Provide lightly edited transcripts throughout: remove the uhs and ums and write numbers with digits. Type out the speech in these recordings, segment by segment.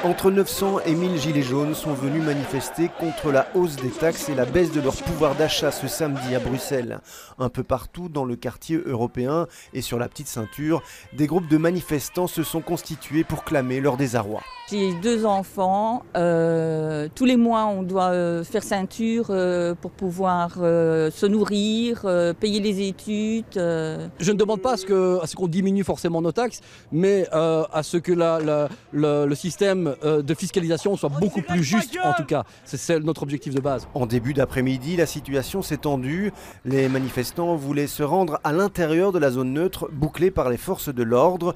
Entre 900 et 1000 gilets jaunes sont venus manifester contre la hausse des taxes et la baisse de leur pouvoir d'achat ce samedi à Bruxelles. Un peu partout dans le quartier européen et sur la petite ceinture, des groupes de manifestants se sont constitués pour clamer leur désarroi. J'ai 2 enfants, tous les mois on doit faire ceinture pour pouvoir se nourrir, payer les études. Je ne demande pas à ce qu'on diminue forcément nos taxes, mais à ce que le système de fiscalisation soit beaucoup plus juste en tout cas. C'est notre objectif de base. En début d'après-midi, la situation s'est tendue. Les manifestants voulaient se rendre à l'intérieur de la zone neutre bouclée par les forces de l'ordre.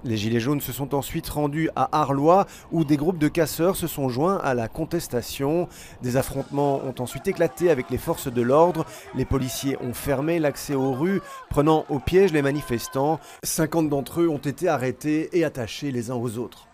Les gilets jaunes se sont ensuite rendus à Arlois où des groupes de casseurs se sont joints à la contestation. Des affrontements ont ensuite éclaté avec les forces de l'ordre. Les policiers ont fermé l'accès aux rues, prenant au piège les manifestants. 50 d'entre eux ont été arrêtés et attachés les uns aux autres.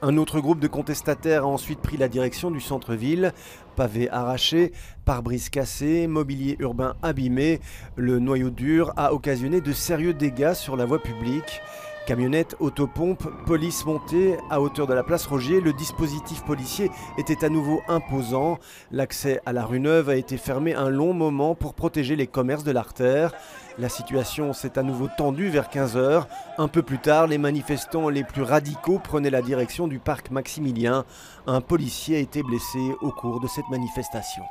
Un autre groupe de contestataires a ensuite pris la direction du centre-ville. Pavés arrachés, pare-brise cassés, mobilier urbain abîmé. Le noyau dur a occasionné de sérieux dégâts sur la voie publique. Camionnettes, autopompes, police montée à hauteur de la place Rogier, le dispositif policier était à nouveau imposant. L'accès à la rue Neuve a été fermé un long moment pour protéger les commerces de l'artère. La situation s'est à nouveau tendue vers 15 h. Un peu plus tard, les manifestants les plus radicaux prenaient la direction du parc Maximilien. Un policier a été blessé au cours de cette manifestation.